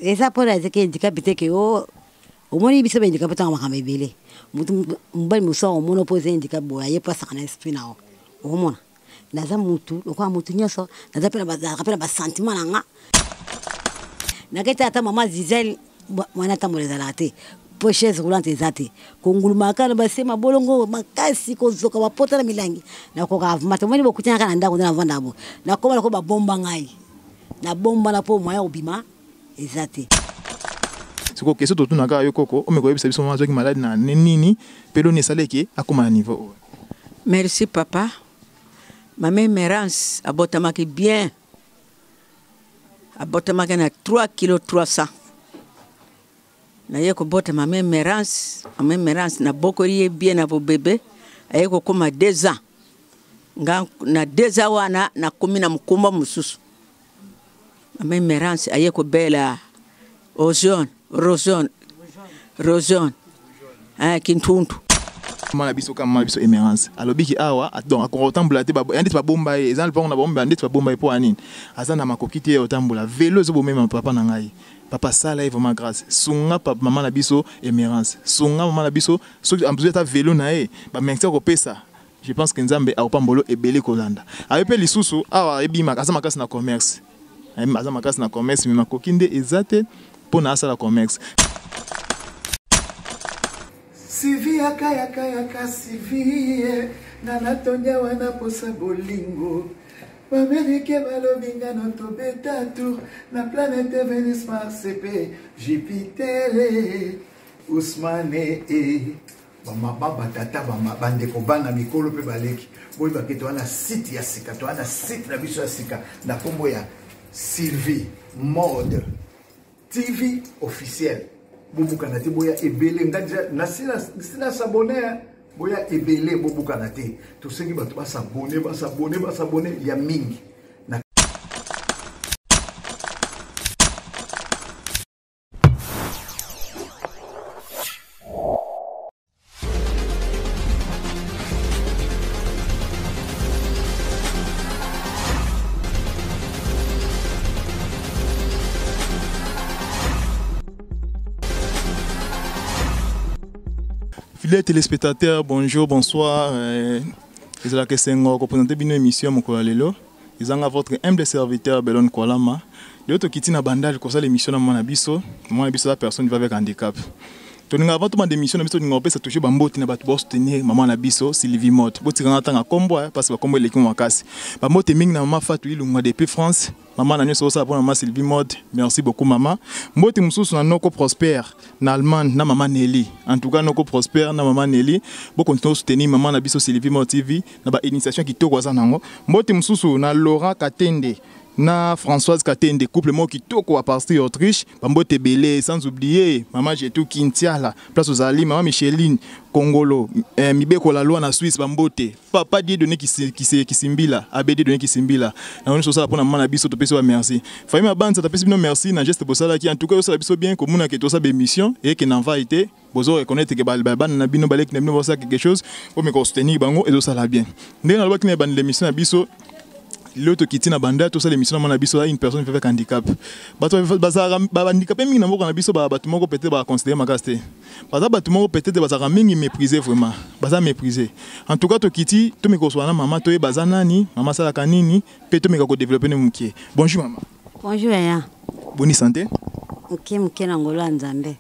Et ça pour la handicapé que au moins il se handicapé tant ma bébé. Mbali muso au moins opposé handicap boya pas ça na esprit na au moins. Naza mutu lokwa mutu nyoso naza pela ba sentiment nanga. Naketa ata mama Zizel mwana tamoleza late. Poches roulante ezate. Kongulumaka na basema bolongo makasi kozoka bapota na milangi. Na koka mata mwani bokutina kana ndako na vanda bo. Na koma ko ba bomba ngai. Na bomba na po moya obima ezate. Siko keso to tunaka yo koko o me ko yebisa biso mama zoki malade na nini pelo ne saleke akoma na niveau. Merci papa. Ma mère Mérance a botamaki bien. A botamaki na 3 kg 300. Na yeko bota ma mère Mérance na bokori bien na bo bébé. Ayeko koma 2 ans. Nga na 2 ans wana na komi na mkumba mususu. Ma mère Mérance ayeko bela Roson. Kintuntu. Mala biso kama biso Emerance. Alobiki awa donc akotambula te ba yandi ba bomba e ezan pa na bomba yandi ba bomba e po anini. Azana makokiti e otambula vélo zo bomema papa na ngai. Papa sala e vraiment grâce. Sunga papa mama na biso Emerance. Sunga mama na biso so ambuzo ta vélo na e ba merci ko pesa. Je pense que Nzambe a opambolo ebele kolanda. Ayepe lisusu awa ebima azama kasi na commerce. Azama kasi na commerce mais makokinde ezate pour na sala commerce. Sivi yaka sivi nanatonja wana posa bolingo Amerike balobinga no tobetatu na planète Vénus Mars et Jupiter Ousmane baba tata bande ko bana mikolo pe baleki boy baketo wana site ya sika to wana site na biso ya sika na kombo ya Sylvie Mode TV officiel. Bobuka na te boya ebele ngaja na sina s'abonner boya ebele bobuka na te to sengi bato ba s'abonner ya mingi na Fidèles téléspectateurs, bonjour, bonsoir. C'est la question de présenter une émission mon lelo. Ils ont votre humble serviteur Belon Kwalama. L'autre qui tient à bandage comme ça l'émission de mon abisso la personne qui va avec handicap. Tu n'as pas de démission, mais tu n'as pas touché bambo, tu n'as pas de soutenir maman nabiso Sylvie Mot. Tu n'as pas de combo parce que combo les qui casse. Bambo te ming na maman Fatou Ilunga depuis France. Maman n'a pas ça pour maman Sylvie Mot. Merci beaucoup maman. Moi tu m'sous na noko prospère na Allemagne na maman Nelly. En tout cas noko prospère na maman Nelly. Bon continuer soutenir maman nabiso Sylvie Mot TV na ba initiation qui to kwaza nango. Moi tu m'sous na Laurent Katende. Na Françoise Katende, couple mo qui toko à partir d'Autriche, Bambote Belé, sans oublier maman Jetou Kintiala, place aux Ali, maman Micheline, Congolo, Mibeko la loi na Suisse, Bambote, papa die donné qui simbila, ABD donné qui simbila. Na on ça pour na maman na biso to peso merci. Faye ma bande ça ta peso merci na geste pour ça qui en tout cas ça biso bien comme na que to ça émission et que n'en va été bozo reconnaître que ban na bino balek na bino ça quelque chose pour me soutenir bango et ça la bien. Ndé na loi qui na ban l'émission na biso l'autre qui tient à banda tout ça l'émission na biso une personne avec handicap bato ba handicapé mingi na moko na biso ba bato moko peut-être ba considérer makasté bato bato moko peut-être ba mingi mépriser vraiment ba mépriser en tout cas to kiti to me koswana maman to e baza nani maman sala kanini pe to me ko développer ne mukie. Bonjour maman. Bonjour ya. Bonne santé. Mukie na ngolo Nzambe.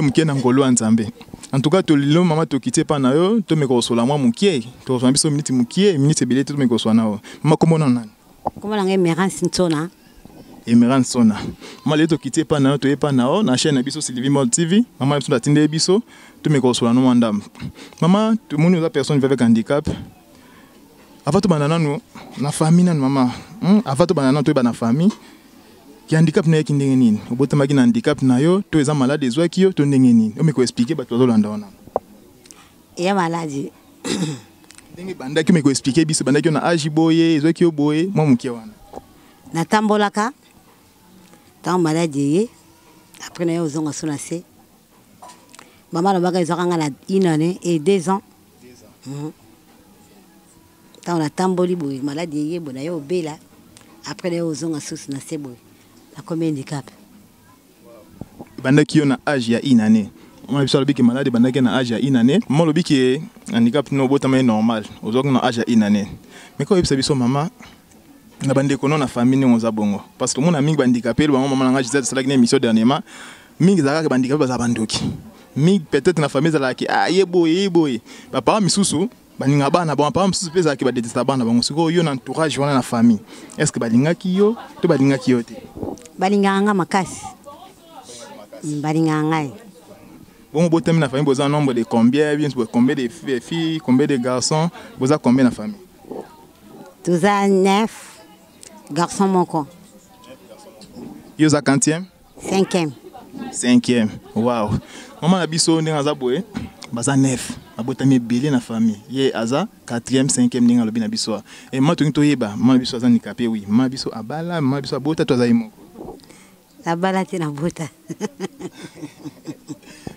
Mukie na ngolo Nzambe. En tout cas, to lilo maman to quitter pas na yo, to me ko sola moi mukie. To so biso minute mukie, minute belé to me ko soana o. Maman comment non? Comment na Emerance Nsona? Emerance Nsona. Maman le to quitter pas na yo, to e pas na o, na chaîne biso Sylvie Mode TV. Maman biso da tinde biso, to me ko sola no mandam. Maman, tout le monde est personne avec handicap. Avant to banana no, na famille na maman. Avant to banana to e ba na famille. Ki handicap na yeki ndenge nini obota maki na handicap na yo to eza malade ezwa ki yo to ndenge nini o me ko expliquer bato bazolanda wana ya malade ndenge banda ki me ko expliquer biso banda ki na agi boye ezwa ki yo boye mo mukie wana na tambolaka tant malade ye après na yo zonga sona se maman la baga ezwa nga na 1 année et 2 ans tant la tamboli boye malade ye bona yo bela après na yo zonga sona se boye. La combien handicap? bandaki yo na âge ya une année. Mama biso alobi ke malade bandaki na âge ya une année. Mama lobi ke handicap no botama normal. Ozok na âge ya une année. Mais quand yebisa biso mama na bandeko no na famille ngoza bongo parce que mon ami bandicapé le maman nanga Gisèle c'est là une émission dernièrement mingi zaka bandicapé baza bandoki. Mi peut-être na famille zala ki yeboye papa misusu baninga bana bon papa misusu peza ki ba détesta bana bango siko yo na entourage wana na famille est-ce que balinga ki yo to balinga ki yo te balinga nga makasi balinga ngai bon botem na famille boza nombre de combien combien de filles combien de garçons boza combien na famille toza 9 garçons mon con yo za 40e 5e wow maman na biso ndinga za boye baza 9 abotami belé na famille ye aza 4e 5e ndinga lobi na biso et moi to yeba maman biso aza handicapé oui maman biso abala maman biso abota to aza yimo abala te na bota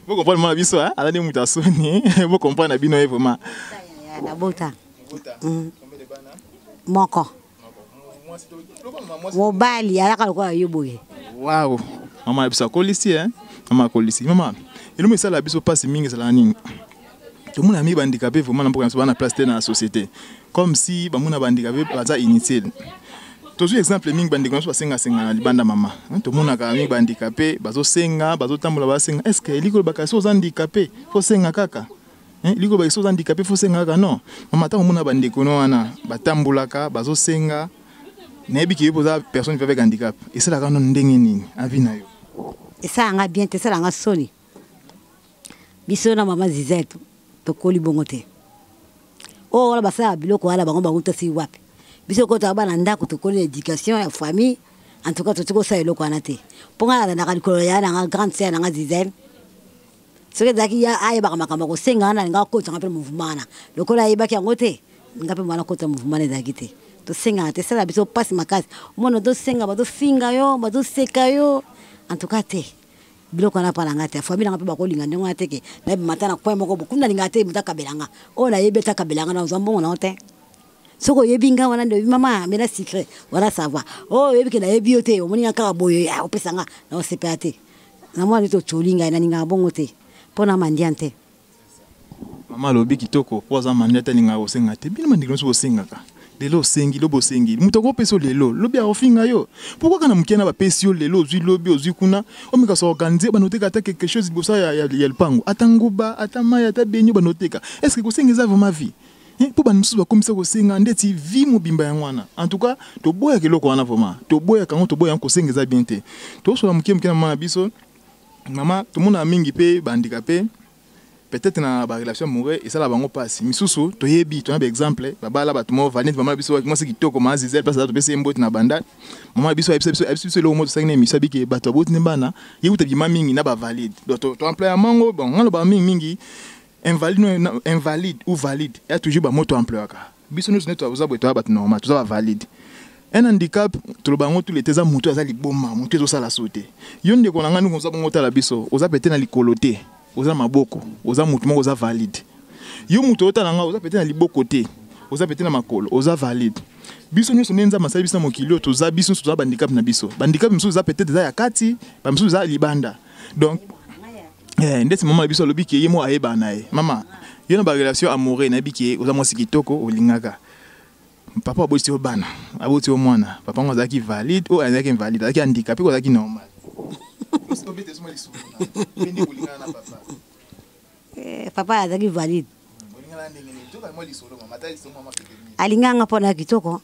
vous comprenez maman biso ala ni mutasoni vous comprenez bino vraiment na bota moko mobali alaka lokola yoboye wow maman biso kolisi maman kolisi maman et nous ça la biso passe mingi ça la nini tout le monde a mis handicapé vraiment pour qu'on na place dans la société comme si ba mona handicapé baza inutile toujours exemple mingi bandiko so senga na libanda mama tout le monde a ka mingi handicapé bazo senga bazo tambola ba senga est-ce que liko bakaso za handicapé faut senga kaka liko bakaso za handicapé faut senga kaka non mama ta mona bandiko no wana batambulaka bazo senga nebi ki poza personne avec handicap et c'est la quand on ndenge nini avi na yo et ça nga bien te ça nga soni biso na mama Zizeto to koli bongote oh wala basa biloko wala bango bango tasi wapi biso ko ta bana ndako to koli éducation ya famille en tout cas to ko sa eloko anate ponga na ka likolo ya na grande sœur na Zizel ce que zaki ya aye baka makamba ko senga na nga ko tsanga pe mouvement na lokola yebaki ngote ngape mwana ko ta mouvement na zakite to senga te sala biso passe makasi mono do senga ba do finga yo ba do seka yo en tout cas te biloko na pa ngate famille nga pe ba ko linga ndenge ateke na bi matana kwa moko bukunda linga te mutaka belanga ona yebeta kabelanga na uzambo na ote soko yebinga wana ndo mama mena secret wala savoir oh yebike na yebiote omoni aka boyo ya opesanga na osepate na mwa nito cholinga ina ninga bongo te pona mandiante mama lobi kitoko poza mandiante ninga osenga te bino mandiko so osenga ka lelo sengi lobo sengi mutoko peso lelo lobi a ofinga yo pourquoi kana mukena ba pesio lelo zui lobi ozui kuna omika so organiser banoteka ata quelque chose bosa ya lupango atanguba atamaya ata benyo banoteka est-ce que kosengeza vraiment vie pour ban musu ba komisa ko senga ndeti vie mobimba ya ngwana en tout cas to boya keloko wana vraiment to boya kango to boya ko sengeza bien te to so la mukena mama biso mama tout monde a mingi pe bandicapé peut-être na ba relation amoureux et ça la bango passe misusu to yebi to na exemple baba la batumo vanite mama biso moi c'est kitoko ma Zizel place to pese mboti na banda mama biso biso le moto sangne misabi ke bato boti nembana yekuta bima mingi na ba valide to employé mango bon ngalo ba mingi invalide ou valide et toujours ba moto employé ka biso nous ne to abuza boto ba normal to ba valide un handicap to le bango tous les teza moto azali bomba moto zo sala sauter yonde ko nanga nous bongo ta la biso oza pété na likoloté oza maboko oza mutu moko oza valide yo mutu otalanga oza pete na liboko te oza pete na makolo oza valide biso nyonso nenza masali biso na mokili toza biso toza bandicap na biso bandicap miso oza pete eza ya kati ba miso oza libanda donc ndeti mama biso lobi ke yemo ayeba na ye mama yo na ba relation amoureux na biki oza mwasi kitoko olingaka papa aboti o bana aboti o mwana papa ngo azaki valide o azaki invalide azaki handicapé ko azaki normal papa azaki valide alinganga pona kitoko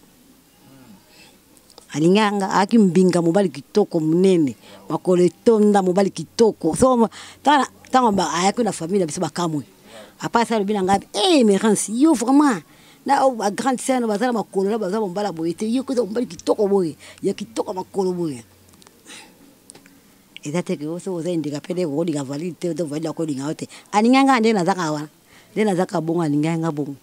alinganga aki mbinga mobali kitoko munene makolo etonda mobali kitoko so tanga ba ayako na famille biso bakamwe apa ça lobina ngapi Mérance yo vraiment na ba grande sœur bazala makolo na bazala mbala boyete yo ko mobali kitoko boye ya kitoko makolo boye ezate ke oso oza handicapé de ko linga valide to valide ko linga ote alinganga ndena zaka wana ndena zaka bonga alinganga bongo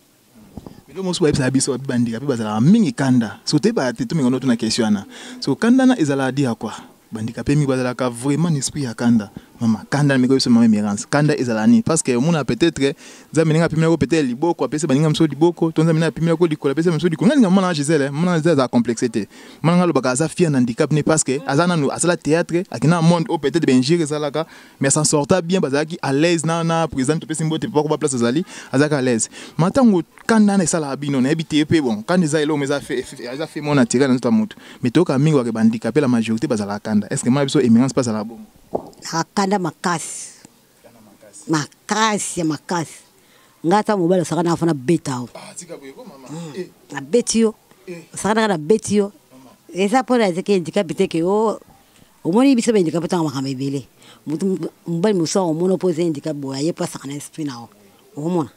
le mosu ba bisa biso bandika pe bazala mingi kanda so te ba te to mingono to na question na so kanda na ezala dia quoi bandika pe mi bazala ka vraiment esprit ya kanda Maman, kanda me ko biso maman Emerance. Kanda ezalani parce que mon peut-être za meninga pimela ko peut-être liboko apesa baninga mso liboko, tonza meninga pimela ko likola apesa mso likola. Ngani ngama na Gisèle, mon Gisèle za complexité. Mon ngalo baka za fier na handicap ne parce que azana nu asala théâtre, akina monde au peut-être benjire ezalaka, mais s'en sorta bien bazaki à l'aise na président to pesa mbote pas ko place azali, azaka à l'aise. Matango kanda na sala bino na ebité pe bon, quand les ailo mais a fait mon attirer dans ta moto. Mais to ka mingi wa ke handicapé la majorité bazala kanda. Est-ce que moi biso Emerance pas la bon? Kanda makasi ngata mobile sakana afana betao tika boyeko mama na betio sakana na betio esa pona zeke handicapé ke o omoni biso be handicapé tanga makama ebele mutu mbali muso omono pose handicapé boya ye pas sakana esprit nao omona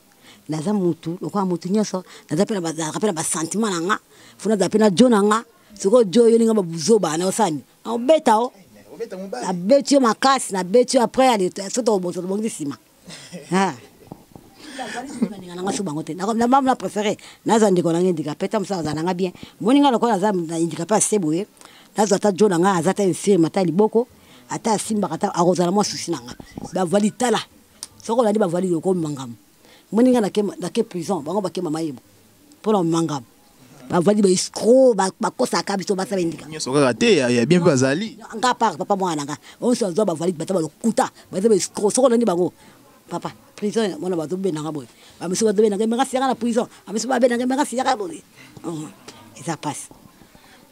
naza mutu lokwa mutu nyoso naza pena ba sentiment nanga funa za pena jona nga siko joyo ninga babuzoba na osani na betao na betio makasi na betio après aller soto boto bongi sima ah na mama préféré naza ndiko na handicapé tam sa za nanga bien moninga lokona za handicapé aseboye naza ta jona nga azata infirme ata liboko ata simba ata akozala mo susi nanga ba vali tala soko la ndi ba vali ko mangam moninga na ke prison bango ba ke mama yebo pour mangam ba vali ba escroc ba kosa ka biso ba sa bendika nyoso ka te ya bien bazali nga par papa mwana nga on se zo ba vali ba ta ba lokuta ba za ba escroc soko la ndi bango papa prison mona ba to be nanga boy ba miso ba to be nanga me ngasi na prison ba miso ba be nanga me ngasi ya ka boy et ça passe.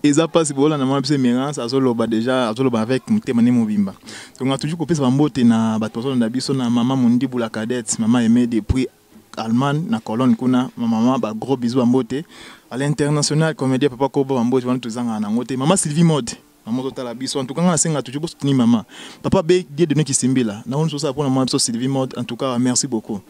Et ça passe pour la maman Emerance azoloba déjà azoloba avec mutema ne mobimba. Donc on a toujours kopesa mbote na bato na biso na maman Mundi Bula Cadette, maman aimée depuis Allemagne na colonne kuna maman ba gros bisous mbote à l'international comédien papa ko ba mbote wana tuzanga na ngote maman Sylvie Mode. Maman totala biso en tout cas on a senga toujours soutenir maman. Papa be die de nous qui simbila. Na on so ça pour maman Sylvie Mode en tout cas merci beaucoup.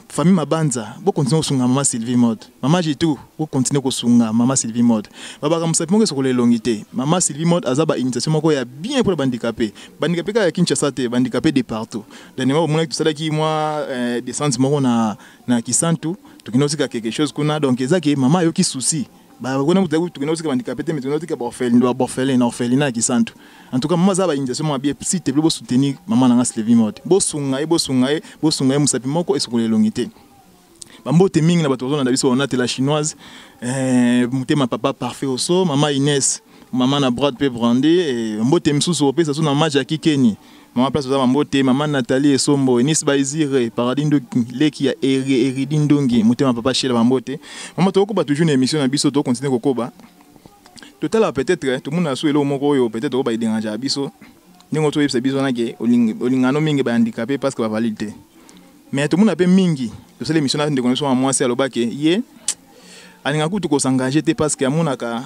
Famille Mabanza, bo continuer sunga maman Sylvie Mode. Maman Jitu, bo continuer ko sunga maman Sylvie Mode. Baba comme ça pour les longité. Maman Sylvie Mode azaba initiation moko ya bien pour les handicapés. Handicapés ka Kinshasa te, handicapés de partout. Dernièrement mon tout ça qui moi descendre moko na Kisantu, to kinosika quelque chose kuna donc ezaki maman yo ki souci. Bah on a beaucoup de gens qui handicapés mais on a que orphelinat qui sont en tout cas maman za ba initiation bien si te plus soutenir maman na Sylvie Mode bo sunga musapi moko esukole longité bambote mingi na bato na biso on a la chinoise mutema papa parfait oso maman Inès maman na Brad pe brandé et mbote msusu opesa so na match ya Kikeni maman place za mbote maman Nathalie Esombo Enis Baizire Paradindo leki ya Eridindongi mutema papa Shela mbote maman to ko ba toujours une émission na biso to continuer kokoba total peut-être tout le monde a souhaité le moko yo peut-être ba déranger biso ningo to yebisa biso na ke olingano mingi ba handicapé parce que ba validité mais tout le monde a pe mingi to c'est l'émission na de connaissance à moi c'est aloba ke ye alinga kutu ko s'engager te parce que amonaka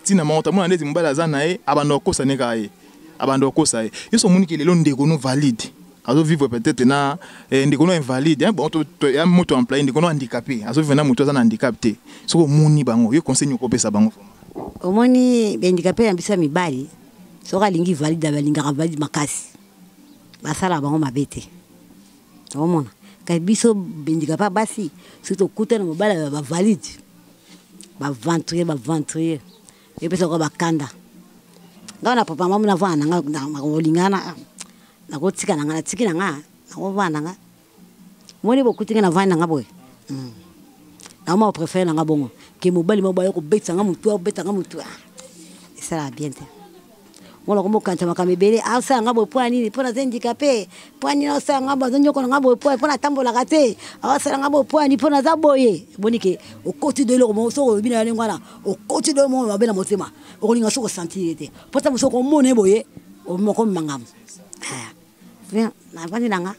tina monta mona ndeti mbala zana e abando ko saneka e abando ko sa e yoso moni ke lelo ndeko no valide azo vivre peut-être na ndeko no invalide bon to ya moto employé ndeko no handicapé azo vivre na moto za handicap te soko moni bango yo conseil ko pesa bango omoni handicapé ambisa mibali soka lingi valide balinga valide makasi basala bango mabete omona ka biso handicapé basi surtout kuta na mobala ba valide ba ventrier et puis ça va kanda ngana papa mama na vana nga olingana na ko tika nga tikina nga na ko vana nga moni bokutinga na vana nga boy na ma préfère nga bongo ke mobali mobali ko beta nga mutu ça la bien te wala ko mokanta makamebele asa nga boy poani pona handicapé poani na sa nga bazonyo ko nga boy poani pona tambola kate asa nga boy poani pona za boye bonike au côté de l'eau mo so bina ngwana au côté de mo ba bena motema o linga so ko sentir te pota mo so ko mone boye o mo ko mangam bien na vandi nanga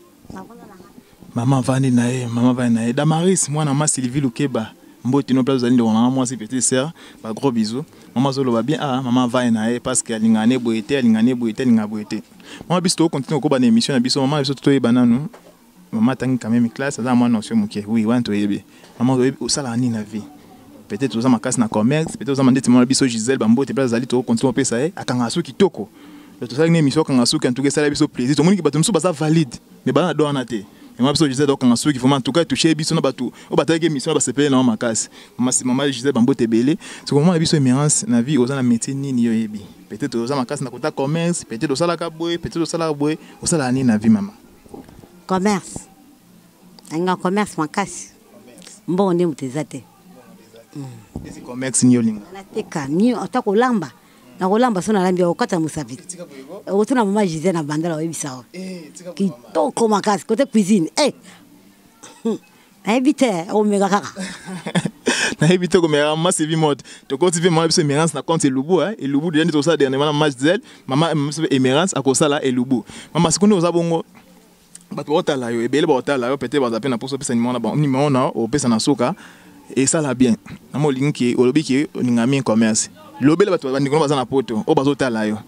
maman vandi nae Damaris moi na ma Sylvie Lukeba mboti no place zali ndona moi si petite sœur ba gros bisous maman zolo va bien maman va nae parce que alingane boete linga boete moi biso continue ko ba na émission na biso maman biso to yebana nous maman tangi quand même classe ça moi notion muke oui wanto yebe maman au sala ni na vie peut-être aux amakas na commerce peut-être aux amandete maman biso Gisèle bambote place zali to continue pesa akanga su kitoko to sala ni émission kanga su kan to ke sala biso plaisir to moni ki bato musu basa valide mais bana do anate et moi biso Gisèle donc kanga su ki faut en tout cas toucher biso na bato o bataki émission ba sepele na makas maman Gisèle bambote belé c'est comment biso Emerance na vie aux na métier nini yo yebi peut-être aux amakas na kota commerce, peut-être au sala kaboué, peut-être au sala kaboué, au sala ni na vie maman. Commerce. Anga commerce makasi. Mbongo ndi mutezate. Ese commerce ni yolinga. Na teka ni otakolamba. Na kolamba sona lambi okata musaviti. Otuna mama Gisèle na bandala webisa. Kitoko makasi côté cuisine. Na ebite o mega kaka. Na ebite ko mera mama Sylvie mode. To ko TV mama biso Emerance na compte Elubu Elubu de to ça dernièrement mama Gisèle, mama Emerance akosala Elubu. Mama sikondo ozabongo bato otala yo ebele otala yo peut-être bazape na poso pesa numéro na o pesa na soka et ça la bien. Na mo linki olobi ki ningami commerce. Lobele bato bandiko baza na poto o bazotala yo.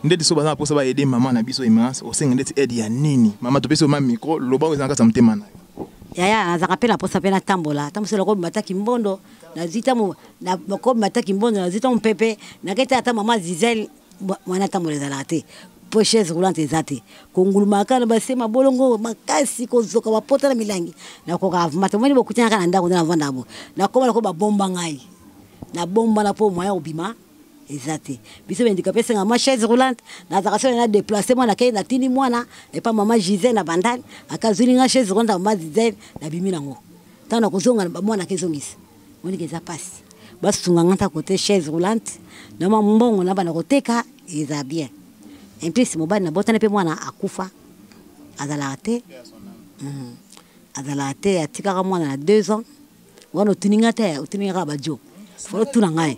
Ndeti so baza na poso ba aider mama na biso Emerance o senga ndeti aide ya nini. Mama to pesa ma micro loba ozanga sa mutema na yo. Yaya nazaka pe na posa pe na tambola. Tambola ko mataki mbondo na zita mo na ko mataki mbondo na zita mo pepe na keta ata mama Gisèle mwana tambola za late. Poches roulante ezate kongulumaka na basema bolongo makasi kozoka bapota na milangi na ko kavumata mweni bokutina kana ndako na vanda bo na ko ba bomba ngai na bomba na po moya obima ezate biso bendika pesa nga ma chaise roulante na zakasona na déplacement na kay na tini mwana et pas mama Gisèle na bandali akazuli nga chaise roulante mama Gisèle na bimi nango tana kozonga na mwana kezongisa moni keza pasi basunga ngata côté chaise roulante na mbongo na bana koteka eza bien. En plus mobali na botana pe mwana akufa azalate azalate atika mwana na 2 ans wana tuninga te tuninga bajo fo tuna ngai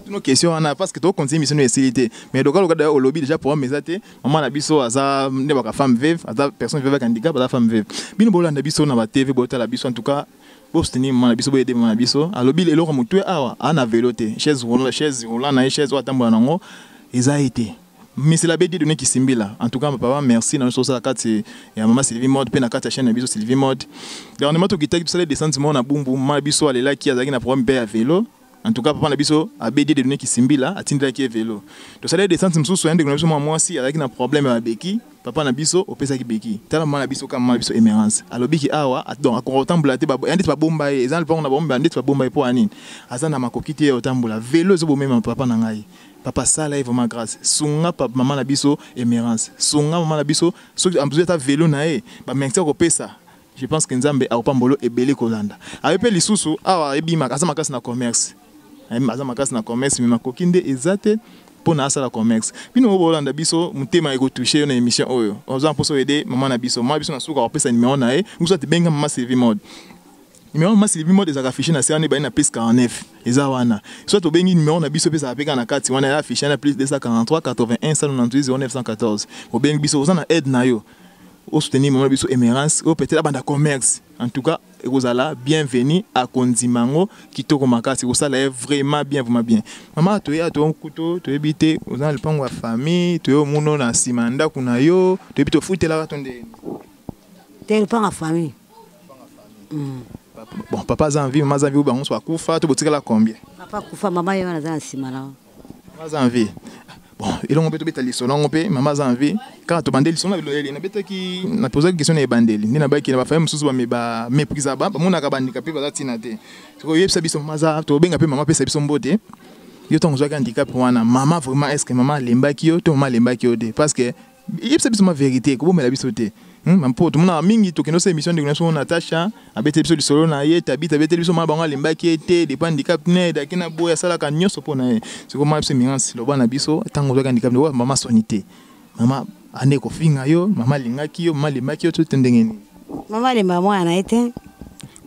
no question ana parce que to continue mission de mais donc le au lobby déjà pour mesate maman na biso aza ne ba femme veuve aza personne veuve avec handicap aza femme veuve bino bolanda biso na ba TV botala biso en tout cas pour soutenir maman na biso boyede maman na biso a lobby le loko mutu awa ana velote chaise roulante na chaise watambola nango. Ils ont été. Mais c'est la BD de qui simbila. En tout cas, papa, merci. Dans le sens il y a maman Sylvie Mode, puis na carte chaîne biso Sylvie Mode. Dernièrement, tout qui t'a dit des sentiments na boum boum, ma biso elle là qui a un problème à vélo. En tout cas, papa na biso a BD de qui simbila, a tindra qui vélo. Donc ça des sentiments sous soin de moi si avec un problème à beki, papa na biso au pesa qui beki. Tellement na biso comme ma biso Emerance. Alors beki awa, donc à autant blaté ba andi pas bomba, ils ont pas na bomba, andi pas bomba pour anine. Azana makokiti autant bula vélo zo même papa na ngai. Papa ça là est vraiment grâce. Sunga papa maman na biso Emerance. Sunga maman na biso so en besoin ta vélo na e ba mexer ko pesa. Je pense que Nzambe a opambolo ebele kolanda. Ayepe lisusu awa ebima azama kasi na commerce. Azama kasi na commerce mais makokinde ezate pour na sala commerce. Bino bolanda biso mutema eko toucher na émission oyo. Oza poso aider maman na biso. Maman biso na suka opesa numéro na e. Muso te benga maman Sylvie Mode. Numéro ma Sylvie Mode ezaka affiché na CN ba na plus 49 eza wana soit to bengi numéro na biso pesa apeka na kati wana affiché na plus 243 81 198 0914 ko bengi biso oza na aide na yo au soutenir maman biso Emerance ou peut-être abanda commerce en tout cas ekozala bienvenue à Kondimango kitoko makasi osala vraiment bien maman to ya to kuto to ebite oza le pango wa famille to yo muno na simanda kuna yo to ebite futela tonde tel pango wa famille. Bon, papa a envie, maman a envie, on soit koufa, tu peux combien? Papa koufa, maman est dans simala. Maman a envie. Bon, il on peut te mettre l'issue, on peut, maman a envie. Quand tu bandes l'issue, on a bête qui n'a posé la question des bandeli. Ni n'a pas qui n'a pas fait, monsieur soit mais mépris à bas, mon handicapé va t'inate. Tu vois, il y a ça biso maman, tu bien un peu maman peut s'habiller son beauté. Yo ton joie handicap pour maman vraiment est-ce que maman lemba qui yo, ton maman lemba qui yo parce que il y a ça biso ma vérité, comment me la bisoté. Mampo tout mona mingi to keno se émission de connexion Natacha abete biso lisolo na ye tabita abete biso ma bango lemba ki ete de handicap ne da kina boya sala ka nyoso pona ye c'est comme biso Emerance lo bana biso tango zo handicap no mama sonité mama ane ko finga yo mama linga ki yo mama lemba ki yo to tendengeni mama lemba mwana ete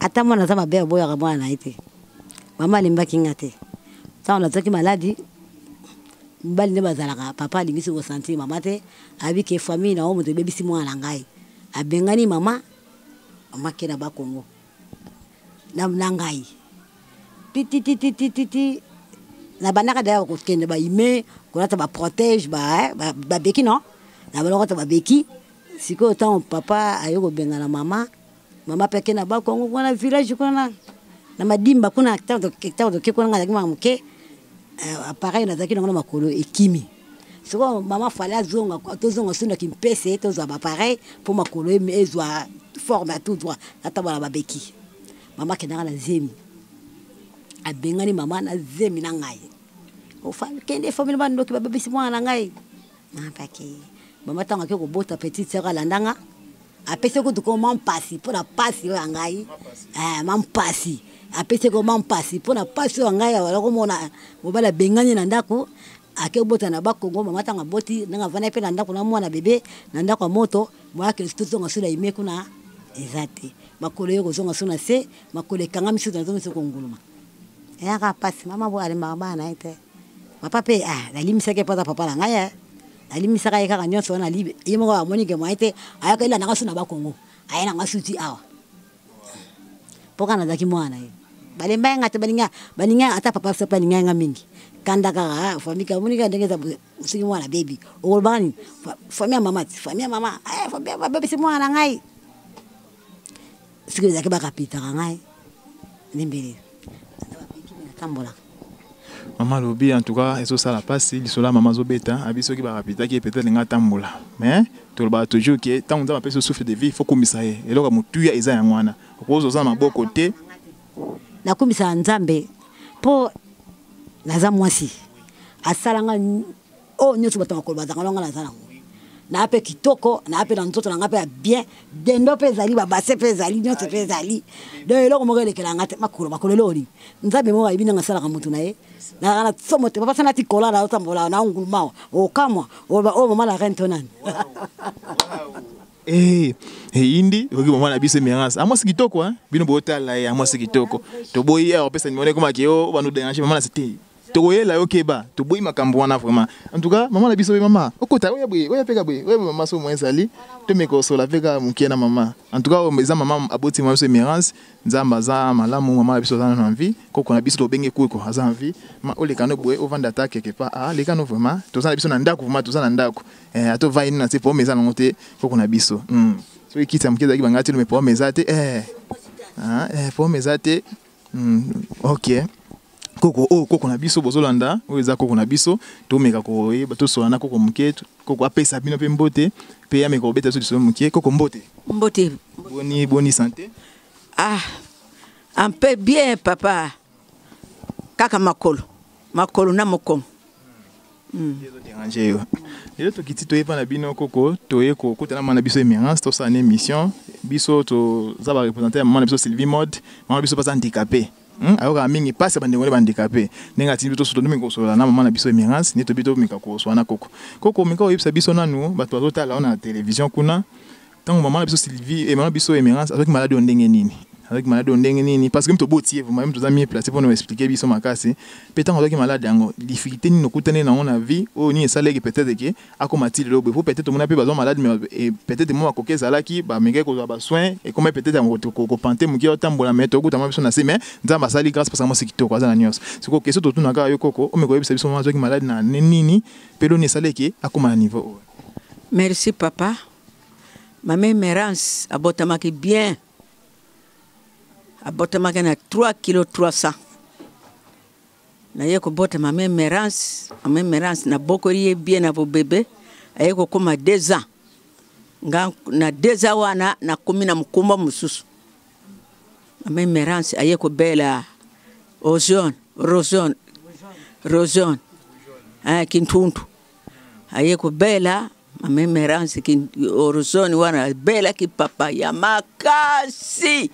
ata mwana za mabe boya ka mwana ete mama lemba ki ngate ta on a toki maladie mbali ne bazalaka papa lingisi ko sentir mama te abi ke famille na o mo de bebisi mwana ngai abengani mama kena ba Congo na ngai titi na banaka da ko kende ba ime ko lata ba protège ba beki non na ba lokota ba beki siko tant papa ayo ko bengana mama peke na ba Congo kuna village kuna na madimba kuna tanto kuna ngala kima mke appareil na zaki na makolo ekimi. Siko mama fala zonga tozonga sunda kimpese tozo ba pareil pour makolo ezwa forme à tout droit ata bala babeki mama kenanga na zemi abengani mama na zemi na ngai kende famille bando ki babisi mwana ngai na paki mama tanga ke ko bota petite sœur landanga apese ko duko mam pasi pour la pasi yo ngai mam pasi apese ko mam pasi pour la pasi yo ngai wala ko mona mobala bengani na ndako ake bota na bakongo mama tanga boti nanga vana pe na ndako na mwana bebe na ndako moto mwa ke stuto ngasula ime kuna ezati makolo yo kozonga sona se makolo kanga misu na zonga ko nguluma ka pasi mama bo ale mama na ite papa pe nalimisa ke papa na ngai nalimisa ka eka nyonso na libe yemo ko amoni ke mwaite ayaka ila nanga sona bakongo ayena ngasuti awa poka na daki mwana ye bale mbenga te balinga ata papa se balinga nga mingi kanda ka famika munika ndengeza usiki mwana baby okolbani famia mama famia baby se mwana ngai sikiriza ke bakapita ngai nimbele tambola maman lobi en tout cas eso sala pasi lisola maman zobeta abiso ki bakapita ki peut-être nga tambola mais to ba toujours que tant on a peu souffle de vie faut komisa ye eloko mutuya eza ya mwana okozo za maboko te na komisa nzambe po naza mwasi asalanga nyoso batanga ko bazanga longa nazala na ape kitoko na ape na ntoto na ngape bien dendo pe zali ba base pe zali nyoso pe zali do eloko moko lekela ngate makolo lori nzambe mo ibina ngasala ka mutu na ye na kana somo te papa sana ti kola na otambola na nguluma o kamwa o mama la rentonani indi oki mama na biso mirance amo sikitoko bino botala ya amo sikitoko to boyi ya pesa nimone koma kio banu déranger mama na c'était tokoyela yo keba to boyi makambo wana vraiment en tout cas mama na biso mama okota oya peka boyi oya mama so moins sali to meko so la peka mukiena mama en tout cas meza mama aboti mama so mirance nzamba za malamu mama na biso za na envie koko na biso to benge kuko aza envie ma olekano boye ovanda ta quelque part lekano vraiment to za na biso na ndako vraiment to za na ndako ato va ina se po meza na ngote koko na biso so ikita mkiza kibangati no me po meza te po meza te OK koko na biso bozolanda oza koko na biso to meka ko bato so na koko mketu koko apesa bino pe mbote pe ya meka obeta so diso mkie koko mbote boni santé un peu bien papa kaka makolo na mokom déranger yo lelo to kiti to yepa na bino koko to ye ko kotana mana biso émirance to sa émission biso to za ba représenter mana biso Sylvie Mode mana biso pas handicapé ayoka mingi pasi bandengole bandicapé nenga tini bito soto mingi so na mama na biso émirance ni to bito mika ko so na koko mika oyebisa biso nanu bato bazotala na télévision kuna tant mama na biso Sylvie et mama biso émirance avec maladie ndenge nini parce que mto botier vous même tous amis placé pour nous expliquer biso makasi peut-être avec maladie yango difficulté ni nokutane na on a vie o ni salé peut-être que akomati le faut peut-être mon appel besoin malade mais peut-être moi koke zalaki ba menge ko ba soin et comme peut-être ko panté muki otambola mais to kutama biso na se mais nzamba sali grâce parce que moi c'est kitoko za na nyos c'est ko question to tuna ka yo koko o me ko yebisa biso mama avec maladie na nini pelo ni salé ki akoma niveau. Merci papa. Ma mère Mérance abotamaki bien. Abotamaki na 3 kg 300. Na yeko bota ma mère Mérance na bokori bien na vo bébé. Ayeko koma 2 ans. Nga na 2 ans wana na komi na mkumba mususu. Ma mère Mérance ayeko bela ozone. Kintuntu. Ayeko bela ma mère Mérance ki ozone wana bela ki papa ya makasi.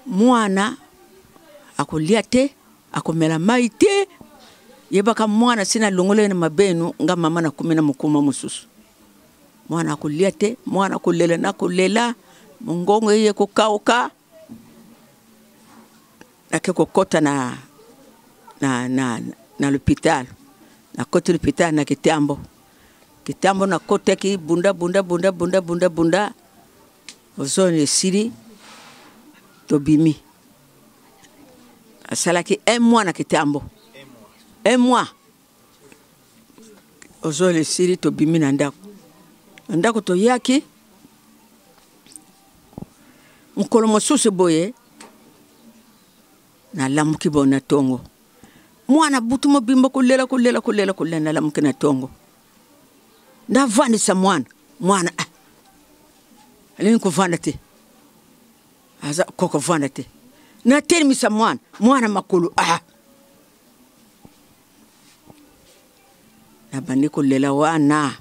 Mwana akulia te akomela mai te yebaka mwana sina longole na mabenu nga mama na kumina mukuma mususu mwana akulia te mwana kulela na kulela mungongo ye kukauka akeko kota na l'hôpital na kota l'hôpital na Kitambo na kote ki bunda ozone siri to bimi asalaki 1 mois na Kitambo 1 mois ozone siri to bimi na ndako to yaki mukolo mosusu boye na lamuki bona tongo mwana butumo bimbo kulela na lamuki na tongo ndavandisa mwana alini kuvanda te aza koko vanda te na terimisa mwana makolo na bandi kolela wana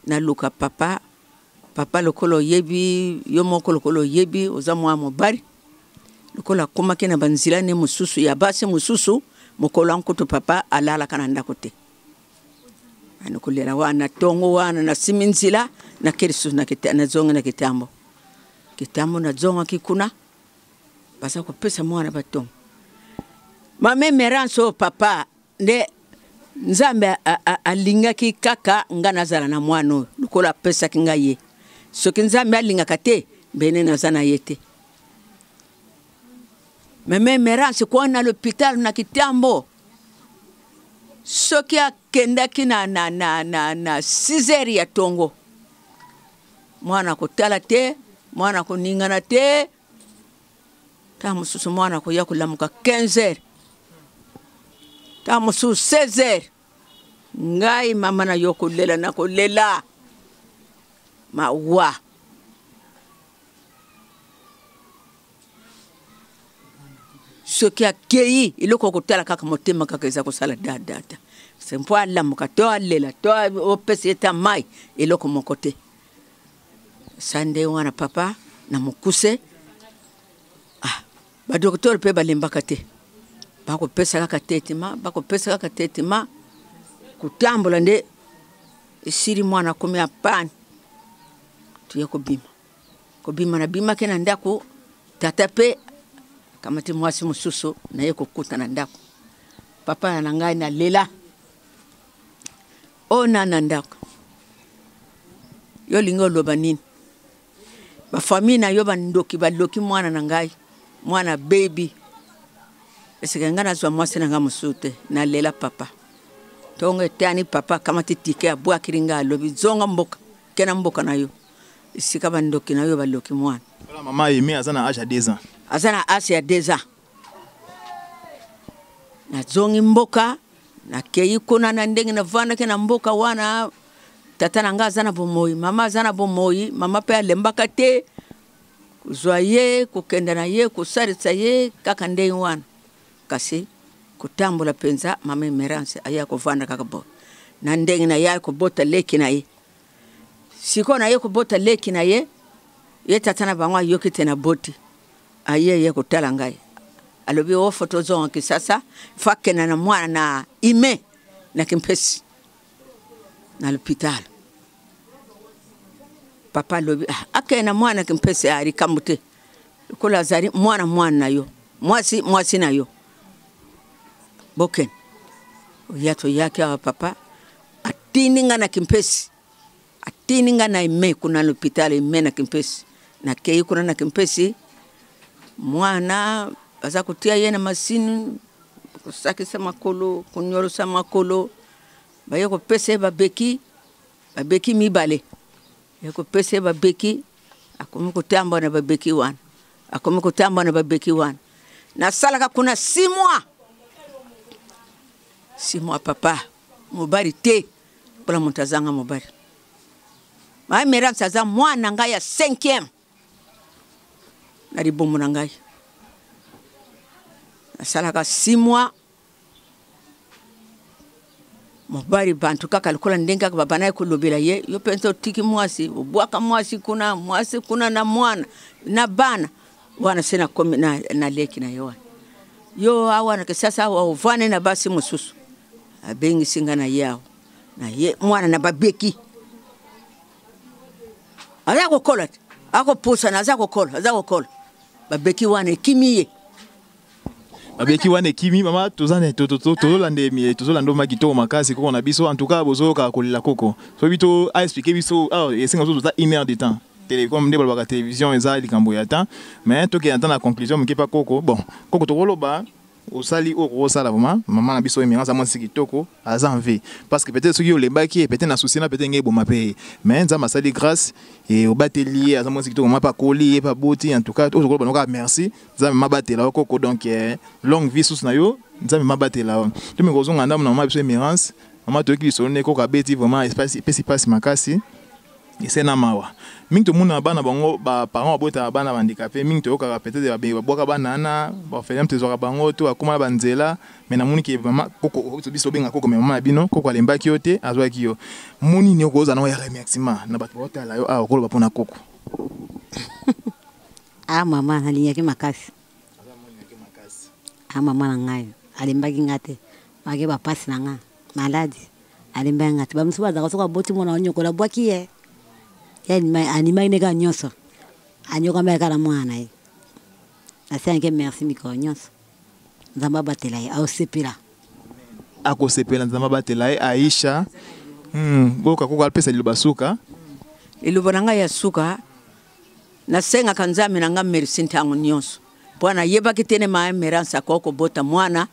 na luka papa lokolo yebi yo moko lokolo yebi oza mwa mobali lokolo akomaki na banzila ne mususu ya basi mususu mokolo ankutu papa alala kana ndako te ani kolela wana tongo wana na siminzila na kerisu na zonga na kitambo na zonga kikuna basa kopesa mwana batongo mame meranso papa nde nzambe alingaki kaka ngana zala na mwana lukola pesa kinga ye soki nzambe alingaka te bene nazana yete mame meranso kwa na l'hôpital na kitambo soki akendaki na 6 ya tongo mwana kotala te mwana koningana te ta mususu mwana ko yakulamuka 15h ta mususu 16h ngai mama na yokolela na kolela mawa soki akei iloko kotala kaka motema kaka eza kosala dadata sempo alamuka to alela to opesi eta mai iloko mokote sande wana papa na mukuse ba docteur pe balembaka te bako pesa kaka tetima kutambola nde isiri mwana komi apani tuye kobima na bima ke na ndako tata pe kamati mwasi mususu na ye kokuta na ndako papa na ngai na lela ona na ndako yo lingo loba nini ba famille na yo baloki mwana na ngai mwana baby esika ngana zwa mwasi na nga musute na lela papa tongo etani papa kamati tike abwa kiringa lobi zonga mboka kena mboka na yo isika bandoki na yo baloki mwana voilà mama Aimé azana âge à 2 ans azana âge ya 2 ans na zongi mboka na kei kuna na ndenge na vana kena mboka wana tata na nga azana bomoi mama azana bomoi mama pe alembaka te kuzwa ye kukenda na ye kusarisa ye kaka ndenge wana kasi kutambola penza mama Emerance aya kovanda kaka bo na ndenge na ya kubota leki na ye siko na ye kubota leki na ye tata na bangwa yokite na boti aye ye kutala ngai alobi o foto zonga kisasa fakena na mwana na ime na kimpesi na l'hôpital papa lobi akena mwana kimpesi ari kamute kola zari mwana na yo mwasi na yo boken yato yake wa papa atininga na kimpesi atininga na ime kuna l'hôpital ime na kimpesi na kei kuna na kimpesi mwana aza kutia ye na masini kusakisa makolo kunyorosa makolo baye ko pese babeki mibale yako pese babeki akomi kutamba na babeki wan na salaka kuna 6 mois papa mobari te kula mutazanga mobari ma Emerance aza mwana ngai ya 5e na ribomu na ngai asalaka 6 mois mobari bantu kaka likola ndenga baba naye kulobela ye yo penso tiki mwasi ubwaka mwasi kuna na mwana na bana wana sena komi na leki na yo awana kisasa wa uvane na basi mususu abengi singa na yao na ye mwana na babeki azako kola ako pusa na azako kola babeki wana ekimiye babeki wana ekimi mama tozane tozolande mi tozolando makito makasi koko na biso en tout cas bozo ka kolela koko so bito a expliquer biso esenga zo za 1 heure de temps télécom ndé balaka télévision eza likambo ya temps mais to ki entend la conclusion mkepa koko bon koko tokoloba osali okosala vraiment maman na biso Emerance amon sikitoko azanve parce que peut-être soki olembaki peut-être na souci na peut-être ngebo mape mais nza masali grâce et au batelier azamon sikitoko mapa koli pa boti en tout cas okoloba noka merci nza mabatela koko donc longue vie sous na yo nza mabatela to me kozonga ndam na maman biso Emerance maman to ki biso ne koko abeti vraiment espace makasi c'est na mawa mingi to muna bana bango ba parents abota bana handicapé mingi to yoka peut-être ba boka bana na ba fait même tezoka bango to akoma banzela mais na muni ki vraiment koko biso benga koko mais mama bino koko alembaki yo te azwaki yo muni ni okoza na ya remerciement na bato botala yo a okolo bapona koko ah mama nalinyaki makasi ah mama nangayo alembaki ngate mage ba pasi nanga maladi alembaki ngate ba msuba za kosoka boti mona onyokola bwaki ye anima nega nyonso anyoka meka na mwana ye asenke merci miko nyonso nzamba batela ye au sepela ako sepela nzamba batela ye Aisha boka koko alpesa liloba suka ilubo nanga ya suka na senga kanzami nanga merci ntango nyonso bwana yeba kitene ma emeransa koko bota mwana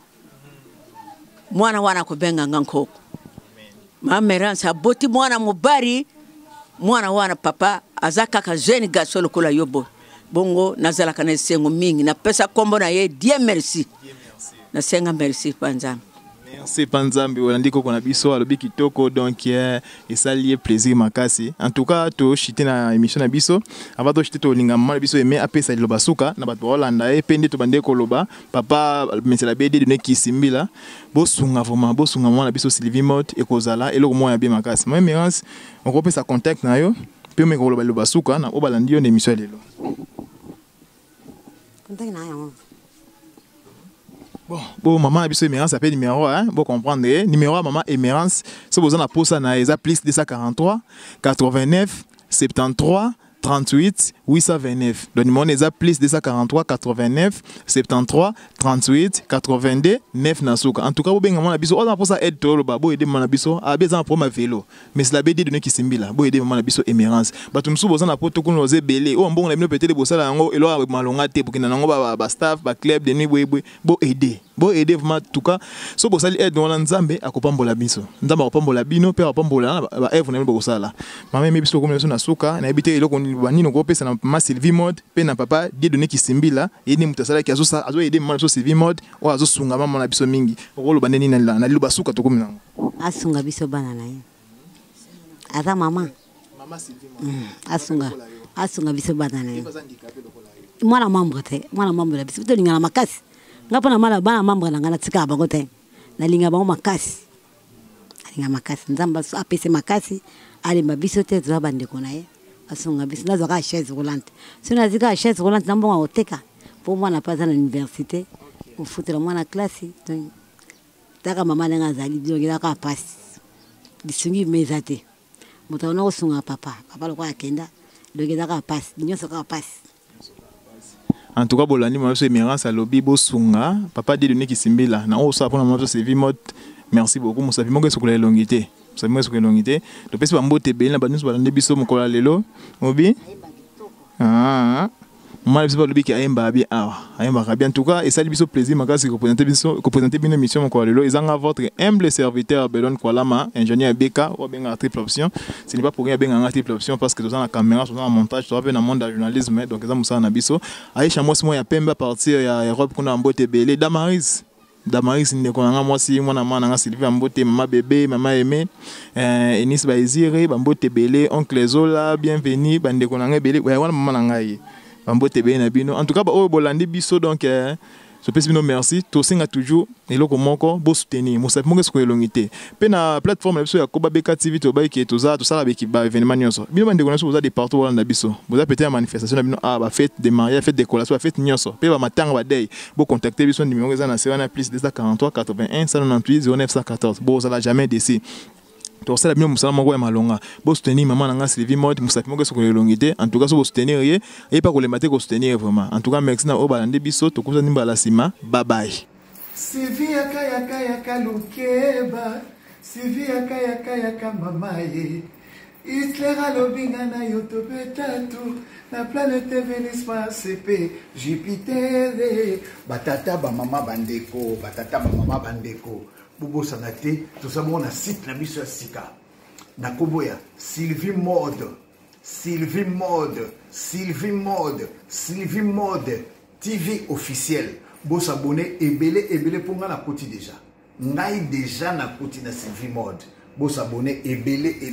wana kubenga ngankoko ma emeransa boti mwana mubari mwana wana papa azaka ka jeune garçon lokola yobo bongo nazala kana sengo mingi na pesa kombo na ye Dieu merci na senga merci panzambi merci panzambi wala ndiko kona biso alobi kitoko donc et ça lié plaisir makasi en tout cas to chité na émission na biso avant to chité to linga mama biso aimer apesa liloba suka na bato Holanda e pende to bande koloba papa mesela bedi de nekisimbila bosunga vraiment bosunga mwana biso Sylvie Mode e kozala eloko moya bien makasi moi Mérance on repère sa contact na yo pe me koloba liloba suka na obalandi yo na émission lelo contact na yo. Bon, maman a besoin Mérance appelle numéro, hein, bon comprendre, numéro maman Mérance, si vous en avez posé na eza plus 243 89 73 38 829. Le numéro est plus 243 89 73 38 82 9 nasuka. En tout cas, vous bien maman biso, on a pour ça aide tout le bas, vous aider maman biso, a besoin pour ma vélo. Mais c'est la BD de nous qui simbila, vous aider maman biso Mérance. Bah tu me sous besoin pour tout qu'on ose belé. Oh bon, on a bien peut-être bossa là ngo, et là malongate pour que nango ba staff, ba club de nuit bo aider. Bo aider vraiment tout cas. So bossa aide dans l'Nzambe à kopambola biso. Nzamba kopambola bino, père kopambola ba eve na bossa là. Maman me biso comme na suka, na habité eloko bani no kopesa na ma Sylvie Mode pe na papa die donné ki simbila et ni mutasala ki azo aider maman so Sylvie Mode o azo sunga maman na biso mingi okolo bandeni na liloba suka to komi nango asunga biso bana na ye ata mama Sylvie Mode asunga biso bana na ye mwana mambo la biso to linga na makasi ngapa na mala bana mambo na ngana tika bango te na linga bango makasi linga makasi nzamba apese makasi ale mabiso te zo bande kona ye asunga biso nazo ka chaise roulante sina zika chaise roulante nambo nga oteka pour moi na pas à l'université au foutre moi na classe taka mama nga zali dio ngira ka passe disungi mezate mutana osunga papa lokwa akenda ngira ka passe nyonso ka passe. En tout cas bolani moi c'est Mérance alobi bosunga papa de donné ki simbila na o sa pour na Sylvie Mode merci beaucoup mon savi mongo sokola longité ça me sokola longité to pesi bambote beli na banus balande biso mokola lelo obi moi je sais pas qui aimba bien aimba bien en tout cas et ça biso plaisir makasi ko présenter bien émission mokola lelo ezanga votre humble serviteur Belon Kwalama ingénieur Beka ou bien triple option ce n'est pas pour rien bien triple option parce que dans la caméra dans le montage tu vas dans le monde du journalisme donc ça musa na biso Aisha moi ya pemba partir ya Europe kuna mbote beli Damaris ndekona mwasi mwana mana nga Sylvie mbote mama bébé mama aimé Enis Baizire bambote belé oncle Zola bienvenue bandekona nga belé wana mama na ngai bambote belé na bino en tout cas o bolandi biso donc je peux dire merci to singa toujours eloko moko bo soutenir mo sapi mo ko elongité pe na plateforme biso ya Koba Beka TV to ba ki to za to sala be ki ba événement nyonso bino bandekona so za des partout wala na biso vous avez peut-être manifestation na bino ba fête de mariage fête de collation ba fête nyonso pe ba matanga ba day bo contacter biso numéro za na serana plus 243 81 198 0914 bo za la jamais déci to sala bino musala moko ya malonga bo soutenir maman nga Sylvie Mode musapi moko so longité en tout cas so bo soutenir ye et pas ko le mater ko soutenir vraiment en tout cas merci na o balande biso to kuza nimba la sima bye bye. Sylvie yaka lukeba Sylvie yaka mamaye Hitler alobinga na yoto betatu na planète Vénus CP Jupiter batata ba mama bandeko Bobo Sanate, tout ça on a site na biso sika. Na koboya Sylvie Mode TV officiel. Bo s'abonner ebele pour nga na koti déjà. Ngai déjà na koti na Sylvie Mode. Bo s'abonner ebele.